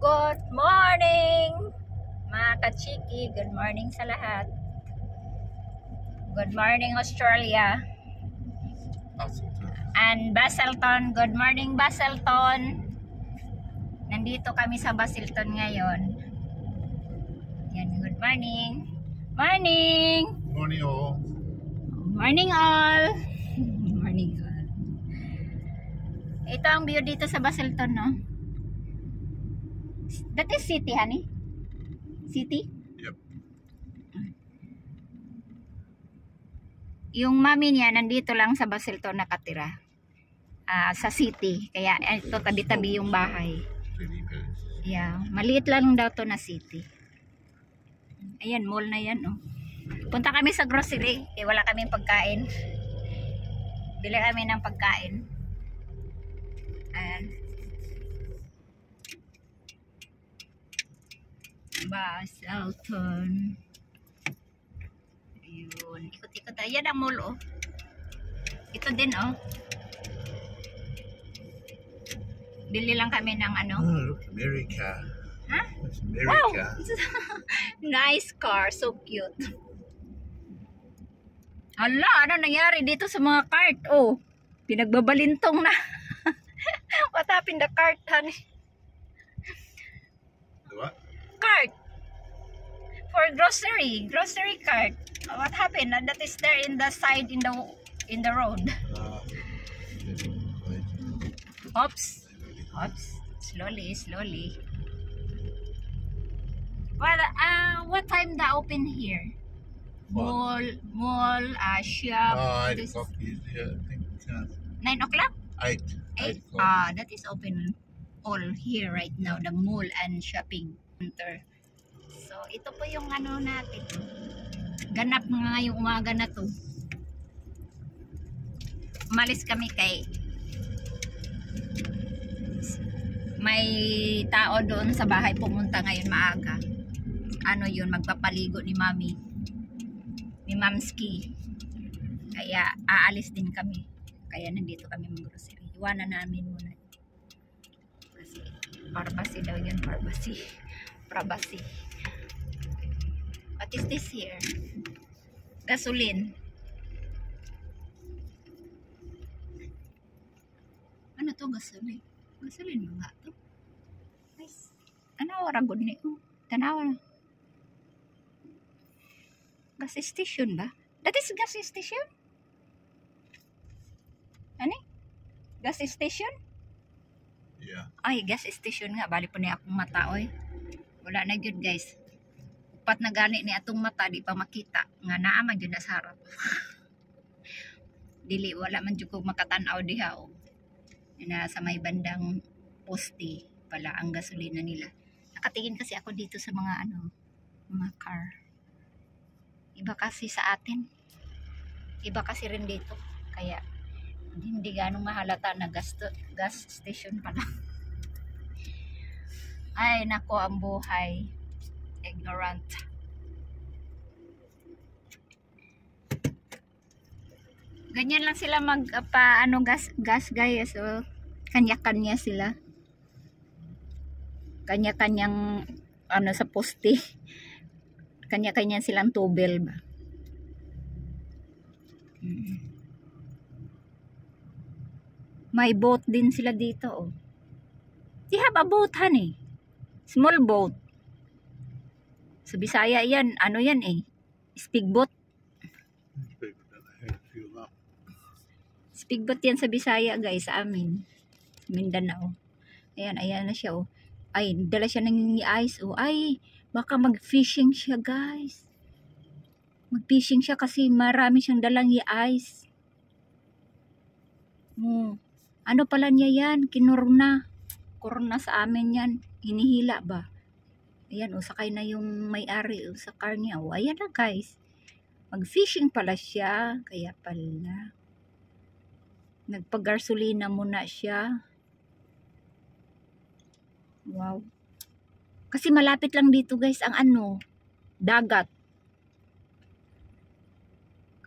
Good morning, mga kachiki. Good morning sa lahat. Good morning, Australia. And Baselton. Good morning, Baselton. Nandito kami sa Baselton ngayon. Yan, good morning. Morning! Morning all. Morning all! Morning all. Ito ang view dito sa Baselton, no? That is city, honey? City? Yep. Yung mami niya nandito lang sa Baselton nakatira. Sa city. Kaya ito tabi-tabi yung bahay. Yeah, maliit lang daw to na city. Ayan, mall na yan, oh. Punta kami sa grocery. Wala kaming pagkain. Bili kami ng pagkain. Ayan. Baselton. Ayun. Ikot-ikot. Ayan ang mall, oh. Ito din, oh. Bili lang kami ng ano. Oh, look, America. Huh? That's Wow! America. Nice car. So cute. Hala, ano nangyari dito sa mga cart? Oh, pinagbabalintong na. What happened the cart, honey? The what? Cart. For grocery. Grocery cart. What happened? That is there in the side in the road. Oops. Oops. Slowly, slowly. Well, what time the open here? Mall, shop. 9 This o'clock usually, I think. 9 o'clock? 8. 8? 8 o'clock. That is open all here right now, the mall and shopping center. So, ito po yung ano natin. Ganap nga ngayong umaga na to. Umalis kami kay may tao doon sa bahay pumunta ngayon maaga. Ano yun, magpapaligo ni Mami. Ni Mamski. Kaya aalis din kami. Kaya nandito kami mag-grocery. Iwanan namin muna. Kasi pharmacy daw yun. Pharmacy. What is this here? Gasoline. Ano to gasoline? Gasoline ba nga to? Nice. Ano ragod ni? Tanawa na. Gas station ba? That is gas station? Ano? Gas station? Yeah. Ay, gas station nga. Bali po niya akong mata, oy. Wala na yun, guys. Upat na gani ni atong mata, di pa makita. Nga naaman yun na sa harap. Dili, wala man dyan ko makatanaw diha, oh. Na sa may bandang poste pala ang gasolina nila. Nakatingin kasi ako dito sa mga mga car. Iba kasi sa atin. Iba kasi rin dito. Kaya hindi ganong mahalata na gas station pala. Ay, nako ang buhay. Ignorant. Ganyan lang sila gas guys. So, kanya-kanya sila. Kanya-kanyang sa poste. Kanya-kanya silang tubel ba. May boat din sila dito, oh. They have a boat, honey. Small boat. Sa Bisaya yan, yan eh. Speedboat. Speedboat yan sa Bisaya, guys, sa amin. Mindanao. Ayan na siya, oh. Ay, dala siya ng ice, oh. Ay, baka mag-fishing siya, guys. Mag-fishing siya kasi marami siyang dalang ice. Ano pala niya yan? Kinurna. Kurna sa amin yan. Hinihila ba? Ayan, oh, sakay na yung may-ari sa car niya. Oh, ayan na, guys. Mag-fishing pala siya. Kaya pala. Nagpag-gasolina muna siya. Wow. Kasi malapit lang dito, guys, ang dagat.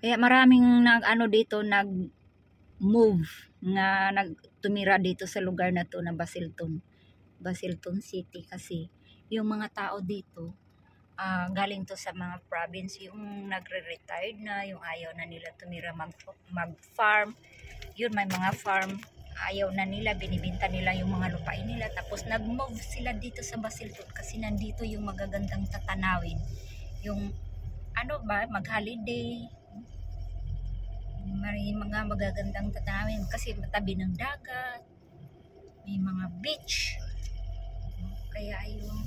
Kaya maraming dito nag-move na nagtumira dito sa lugar na to na Baselton. Basilton City kasi yung mga tao dito galing to sa mga province, yung nagre-retired na, yung ayaw na nila tumira mag-farm, yun may mga farm, ayaw na nila, binibinta nila yung mga lupain nila, tapos nag-move sila dito sa Basilton kasi nandito yung magagandang tatanawin, yung ano ba, mag-holiday, may mga magagandang tatanawin kasi matabi ng dagat, may mga beach, kaya yung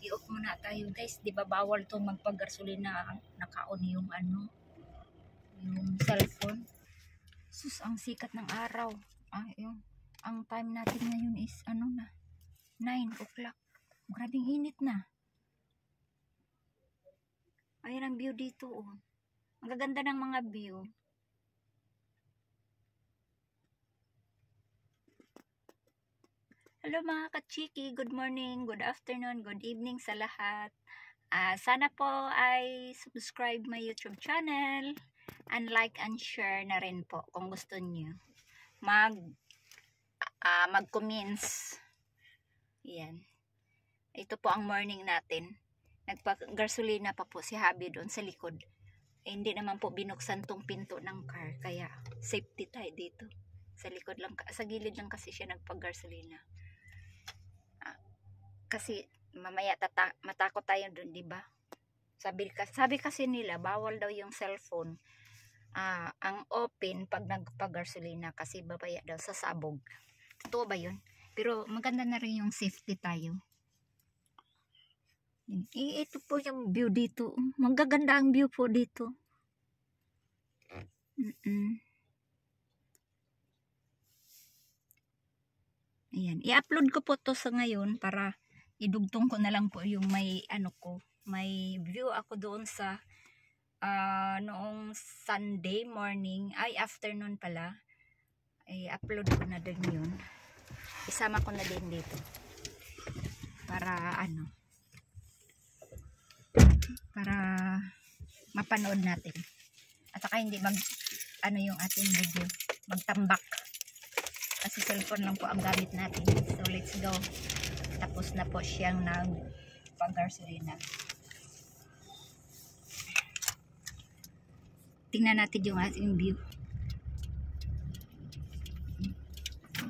i-off muna tayo guys, di ba bawal to magpagasolina, nakaon yung ano, yung cellphone. Sus, ang sikat ng araw. Ang time natin ngayon is ano na, 9 o'clock. Grabing init na. Ayan ang view dito oh. Ang gaganda ng mga view. Hello mga kachiki, good morning, good afternoon, good evening sa lahat. Sana po ay subscribe my YouTube channel and like and share na rin po kung gusto niyo. Mag-comments. Yan. Ito po ang morning natin. Nagpa-gasolina pa po si Habi doon sa likod. Hindi naman po binuksan tong pinto ng car, kaya safety tayo dito. Sa likod lang, sa gilid lang kasi siya nagpa-gasolina. Kasi mamaya matakot tayo doon, di ba? Sabi kasi nila bawal daw yung cellphone. Ang open pag nagpagasolina kasi babaya daw sa sabog. Totoo ba yun? Pero maganda na rin yung safety tayo. Ito po yung view dito. Magaganda ang view po dito. Ayan. I-upload ko po to sa ngayon para idugtong ko na lang po yung may ano ko. May view ako doon sa noong Sunday morning, ay afternoon pala. I-upload ko na din yun. Isama ko na din dito. Para ano. Para mapanood natin. At saka hindi ano yung ating video. Magtambak. Kasi cellphone lang po ang gamit natin. So let's go. Tapos na po siyang nagpagasolina. Tingnan natin yung ating view.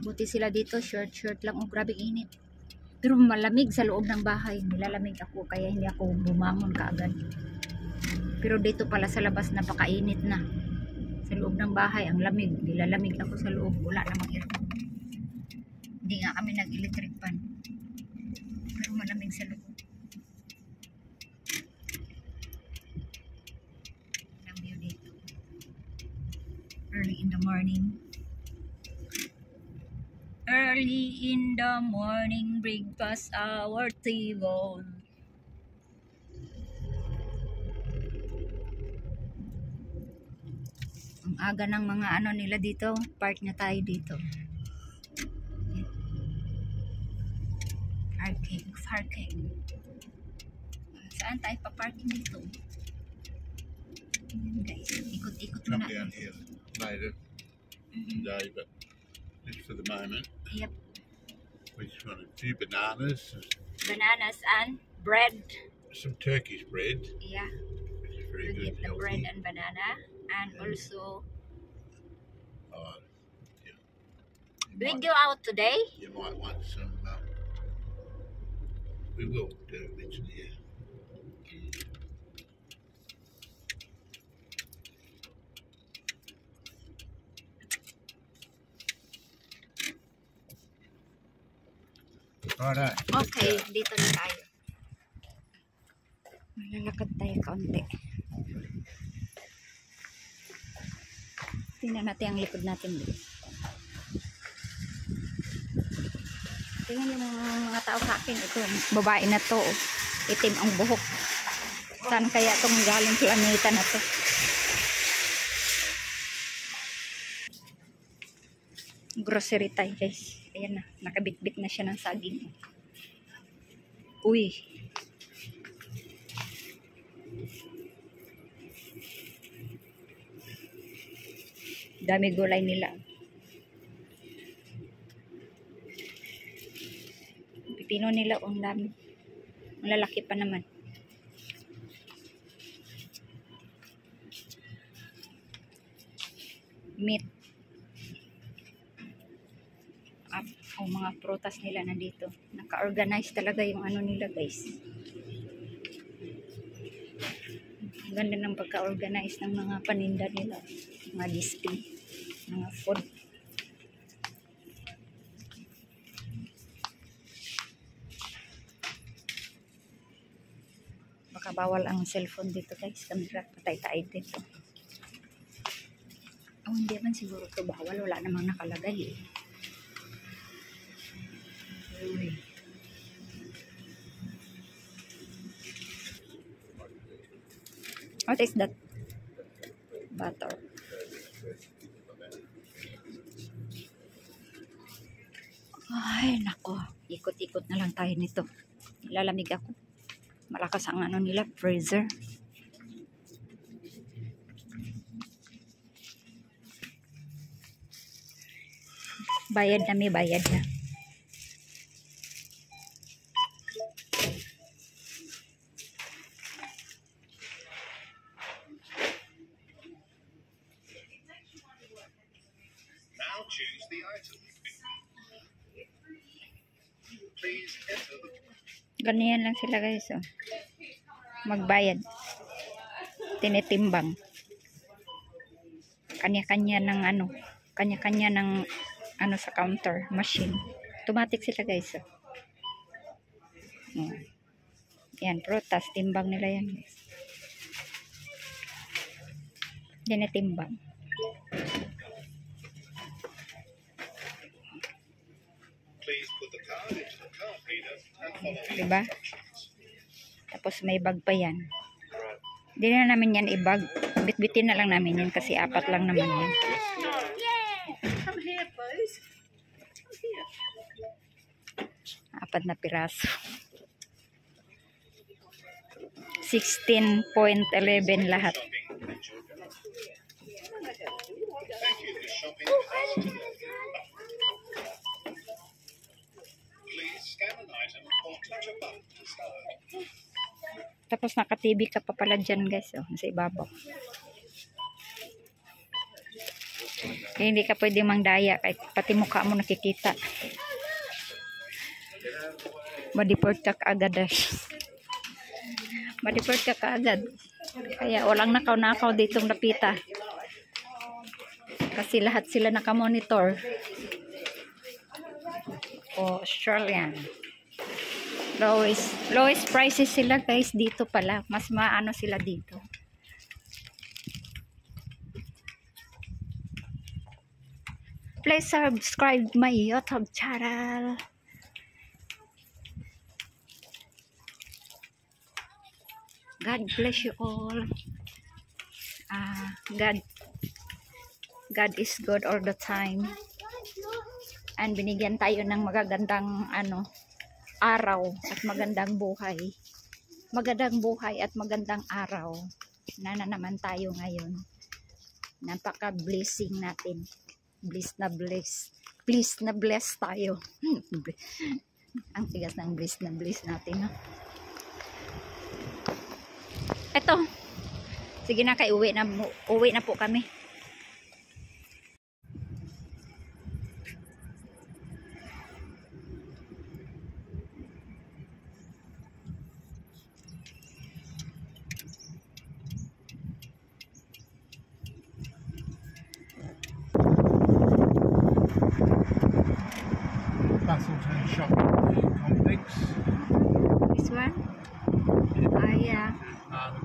Buti sila dito, short lang. Oh, grabe init. Pero malamig sa loob ng bahay. Nilalamig ako kaya hindi ako bumangon kaagad. Pero dito pala sa labas napakainit na. Sa loob ng bahay ang lamig. Nilalamig ako sa loob. Wala namang aircon. Hindi nga kami nag-electric fan. Pero malamig sa loob. Ang view dito. Early in the morning. Early in the morning, breakfast our table. Ang aga ng mga ano nila dito, park na tayo dito. Parking. Saan tayo pa-parking dito? Guys, ikot-ikot Come muna. down here later today, but just for the moment. Yep. We just want a few bananas, Bananas and bread. some Turkish bread, Yeah. which is very We good, get the healthy. bread and banana. And also, You we might, go out today. you might want some. We will do eventually. Yeah. Alright. Okay, dito na tayo. Malalakad tayo kaunti. Tingnan natin ang likod natin dito. Tingnan yung mga tao sa akin. Ito, babae na to. Itim ang buhok. Saan kaya itong galing planeta na to? Grocery tayo guys. Ayan na, nakabitbit na siya ng saging. Uy. Dami gulay nila. pipino nila, ang dami. Malalaki pa naman. Meat. Mga prutas nila nandito. Naka-organize talaga yung ano nila, guys. Ang ganda ng pagka-organize ng mga paninda nila. Mga display. Mga food. Baka bawal ang cellphone dito, guys. Kamera, patay tayo dito. Oh, hindi man siguro ito bawal. Wala namang nakalagay eh. Uy. What is that? Butter. Ay, nako. Ikot-ikot na lang tayo nito. Lalamig ako. Malakas ang ano nila, freezer. Bayad na, may bayad na. Now choose the item. Please enter the... Ganyan lang sila, guys. Oh. Magbayad. Tinitimbang. Kanya-kanya ng ano. Kanya-kanya ng ano sa counter. Machine. Automatic sila, guys. Oh. Yan, prutas. Timbang nila yan, guys. Tinitimbang. Please put the card into the card reader and follow the Diba? instructions. Tapos may bag pa yan. Hindi na namin yan i-bag. Bitbitin na lang namin yan kasi 4 lang naman yan. Come here, please. Come here. 4 na piraso. 16.11 lahat. Thank you for shopping with us. Please scan an item or touch a button to start. Tapos naka-TV ka pa pala dyan, guys. Oh, sa ibabaw. Kaya hindi ka pwede mangdaya. Kahit pati mukha mo nakikita. Madiport ka kaagad. Madiport ka kaagad. Kaya walang nakaw-nakaw ditong napita. Kasi lahat sila nakamonitor. O, Australian. Lowest prices sila, guys, dito pala. Mas maano sila dito. Please subscribe my YouTube channel. God bless you all. God is good all the time. And binigyan tayo ng magagandang ano, araw at magandang buhay. Magandang buhay at magandang araw na naman tayo ngayon. Napaka-blessing natin. Bless na bless. Bless na bless tayo. Ang tigas ng bless na bless natin. No? Eto. Sige na, kay uwi na po kami. Basilton Shopping Complex. This one? Yeah.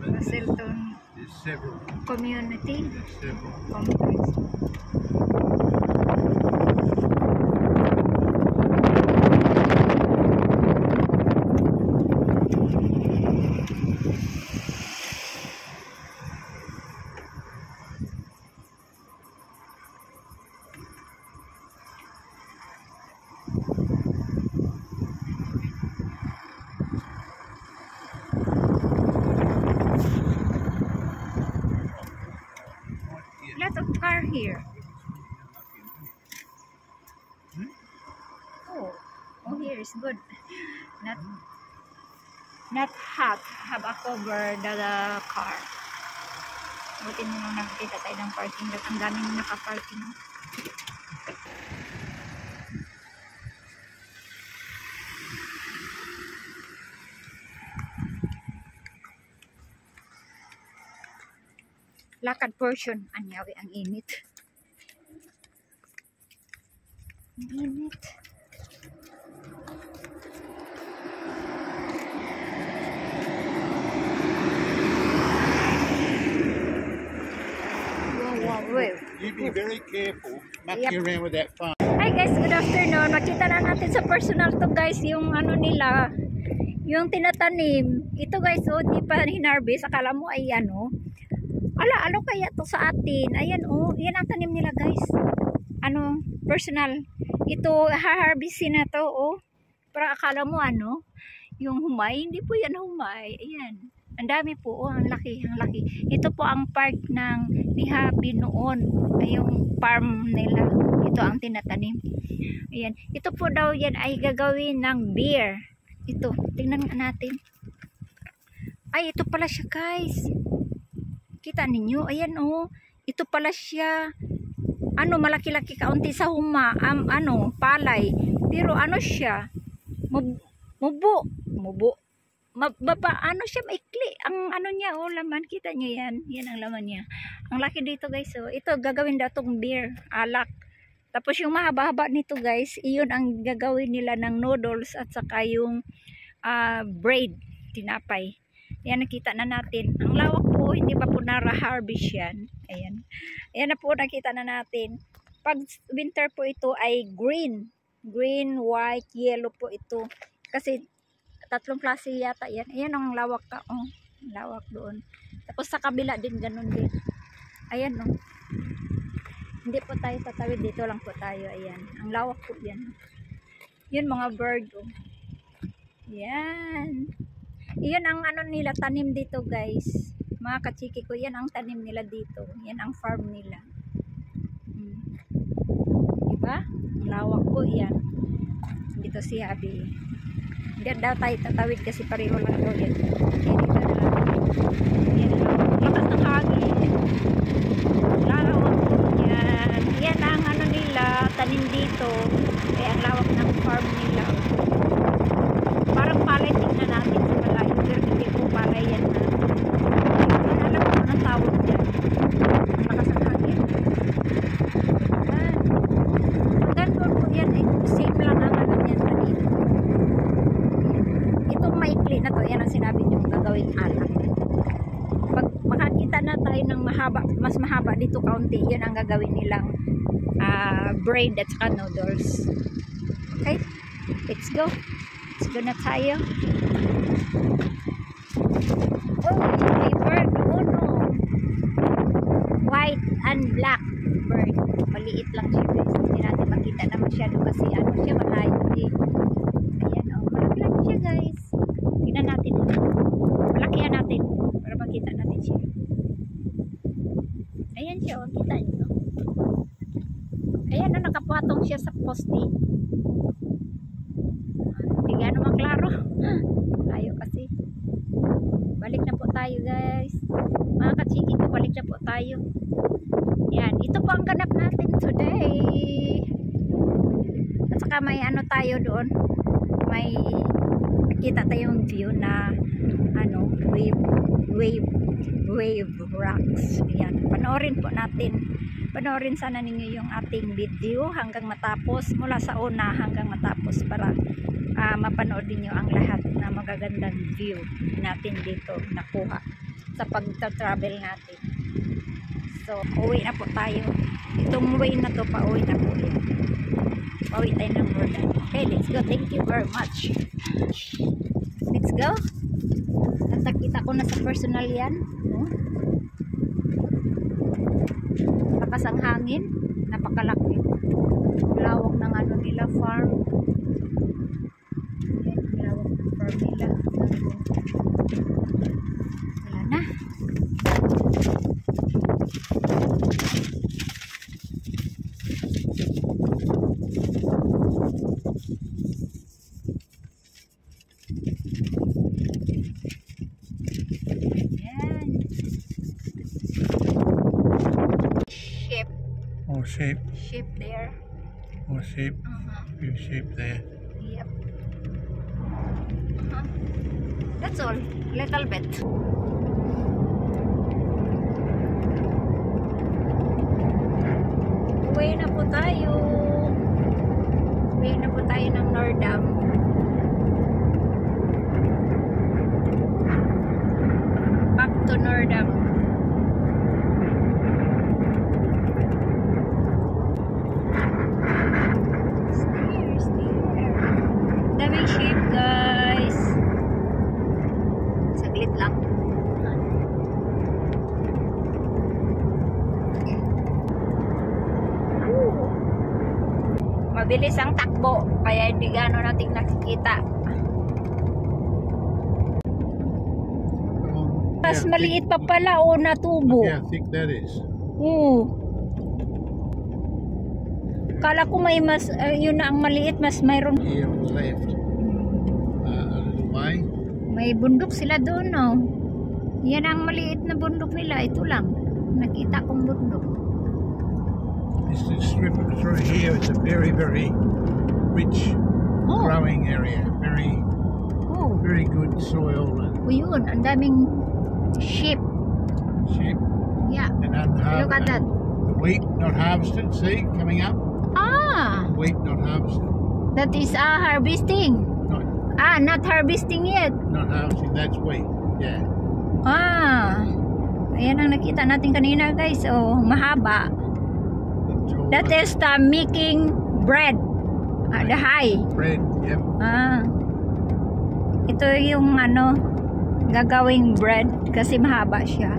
Basilton There's several. Community There's several. Complex. Lot of car here. Oh, here is good. not hot. Have a cover the car. Buti nung nakita tayo ng parking lot. Ang daming nakaparking. Lakad portion. Anyawi ang init. Ang init. You be very careful mucking Yep. around with that phone. Hi guys, good afternoon. Makita na natin sa personal to guys yung ano nila, yung tinatanim. Ito guys, oh, di pa hinarvest. Akala mo ay ano. Ano kaya to sa atin? Ayan oh, yan ang tanim nila guys. Ano, personal. Ito, harvestin na to oh. Pero akala mo ano, yung humay. Hindi po yan humay. Ayan. Ang dami po, oh, ang laki, ang laki. Ito po ang park ng ni Happy noon. Ay yung farm nila. Ito ang tinatanim. Ayan. Ito po daw yan ay gagawin ng beer. Ito, tingnan nga natin. Ay, ito pala siya guys. Kita ninyo, ayan oh. Ito pala siya. Ano, malaki-laki kaunti sa huma. Ano, palay. Pero ano siya? Mubo. Ano siya, maikli. Ang ano niya, oh, laman. Kita niyo yan. Yan ang laman niya. Ang laki dito guys, oh. Ito, gagawin daw tong beer. Alak. Tapos yung mahaba-haba nito guys, iyon ang gagawin nila ng noodles at saka yung bread, tinapay. Yan, nakita na natin. Ang lawak po, hindi pa po nara-harvest yan. Ayan. Ayan na po, nakita na natin. Pag winter po ito ay green. Green, white, yellow po ito. Kasi tatlong klase yata yan. Ayan ang lawak ka. Oh, lawak doon. Tapos sa kabila din, ganun din. Ayan oh. Hindi po tayo tatawid. Dito lang po tayo. Ayan. Ang lawak po yan. Yun mga bird oh. Yan. Yan ang ano nila, tanim dito guys. Mga kachiki ko, yan ang tanim nila dito. Yan ang farm nila. Diba? Ang lawak po yan. Dito si Habi. Hindi daw tayo tatawid kasi pareho lang daw yan. Yan lang. Lakas ng hangin. Lawak po yan. Yan ang ano nila, tanim dito. Kaya ang lawak ng farm nila. Parang palay, tingnan natin sa malayo. Pero hindi po palay yan na. Yan, alam mo anong tawag dyan. Ang lakas ng hangin. Ganun po yan. Same lang ang ano yan. Itong maikli na to, yan ang sinabi nyo gagawing alak. Pag makakita na tayo ng mahaba, mas mahaba dito kaunti, yun ang gagawin nilang bread at saka noodles. Okay? Let's go. Let's go na tayo. Oh, may bird. Oh no. White and black bird. Maliit lang siya guys. Hindi natin makita na masyado kasi ano siya, malayo eh. Ayan oh. Malaki lang siya guys. Tingnan natin. Malakihan natin para makita natin siya. Ayan siya oh. Kita nyo. Ayan oh. Nakapatong siya sa poste. Hindi gano'ng maklaro. Tayo kasi. Balik na po tayo guys. Mga kachiki ko, balik na po tayo. Yan. Ito po ang ganap natin today. At saka may ano tayo doon. May nakita tayong view na ano, wave rocks. Yan. Panoorin po natin. Panoorin sana ninyo yung ating video hanggang matapos. Mula sa una hanggang matapos para mapanood niyo ang lahat na magagandang view natin dito nakuha sa pagta-travel natin. So, uwi na po tayo. Itong way na to, pauwi na po yun. Pauwi tayo ng Jordan. Okay, let's go. Thank you very much. Let's go. Natakita ko na sa personal yan. Lakas ang hangin. Napakalaki. Lawak ng ano nila, farm. Nila. Wala na. sheep. Sheep there. More sheep. Few sheep there. Yep. That's all. Little bit. Uwi na po tayo. Uwi na po tayo ng Nordam. Back to Nordam. Daming sheep, guys. Saglit lang. Mabilis ang takbo, kaya hindi gano'n natin nakikita. Mas maliit pa pala o natubo. Look how thick that is. Kala ko may mas, yun na ang maliit, mas mayroon. Here on the left. A little way. May bundok sila doon, no? Yan ang maliit na bundok nila. Ito lang. Nakita kong bundok. This strip through here is a very, very rich growing area. Very good soil and Yun, ang daming sheep. sheep Yeah. and Look at that. the wheat not harvested. See, coming up. Ah, Wheat not harvested. that is harvesting. Not harvesting yet. Not harvesting. That's wheat. Yeah. Ayan ang nakita natin kanina, guys. Oh, mahaba. Tall That is the making bread. The high. bread. Yep. Ito yung gagawing bread kasi mahaba siya.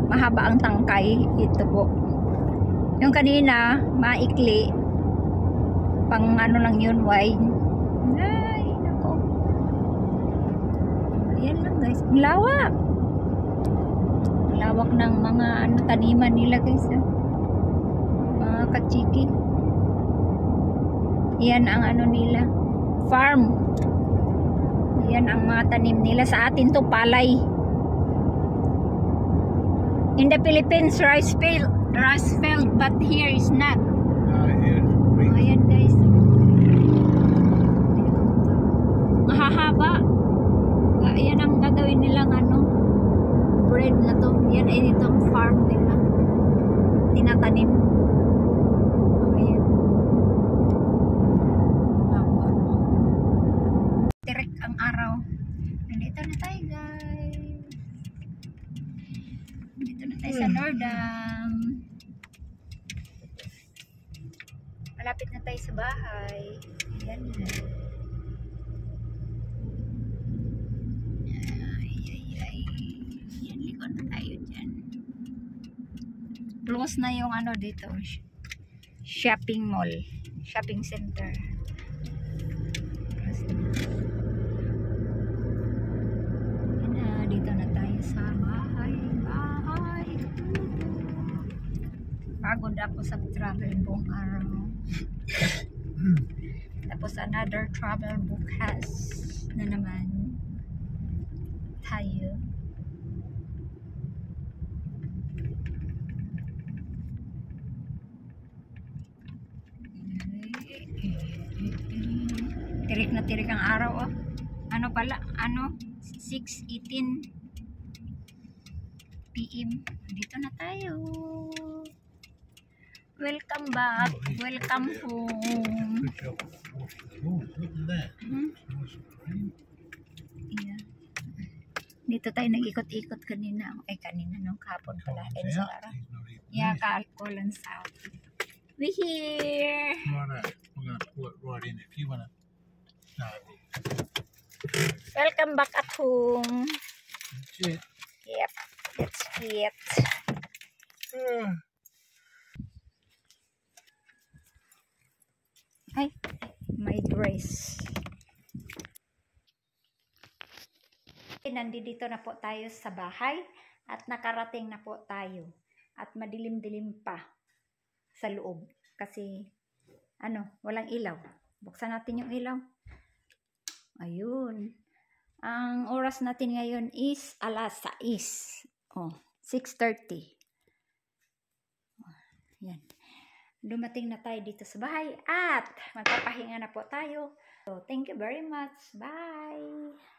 Mahaba ang tangkay. Ito po. Yung kanina, maikli. Pang lang yun, wine. Ay, nako. Ayan lang, guys. Ang lawak. Ang lawak ng mga taniman nila, guys. Mga kachiki. Yan ang nila. Farm. Yan ang mga tanim nila. Sa atin to palay. In the Philippines, rice field, but here is not. Here's wheat. Ayan, guys. Mahahaba. Yan ang gagawin nilang bread na to. Yan ay itong farm nila. Tinatanim. Ayan. Tirik ang araw. Nandito na tayo, guys. Dito na tayo sa Nordam. Malapit na tayo sa bahay. Ayan na. Yan, likod na tayo dyan. Close na yung dito. Shopping mall. Shopping center. Close na. Yan na, dito na tayo sa bahay. Pagod ako sa travel buong araw. Tapos another travel bukas na naman tayo. Tirik na tirik ang araw, oh. Ano pala? 6:18 PM. Dito na tayo. Welcome back. Welcome home. Good job. Oh, look at that. Yeah. Dito tayo nag-ikot-ikot kanina. Kanina nung kapon pala. Yeah, Colon's out. We're here. Right, we're going to pull it right in if you want to. No. Welcome back at home. That's it. Yep, that's it. Ay, my dress. Nandito na po tayo sa bahay at nakarating na po tayo at madilim-dilim pa sa loob kasi walang ilaw. Buksan natin yung ilaw. Ayun. Ang oras natin ngayon is alas 6. 6:30. Yan. dumating na tayo dito sa bahay at magpapahinga na po tayo. So, thank you very much. Bye!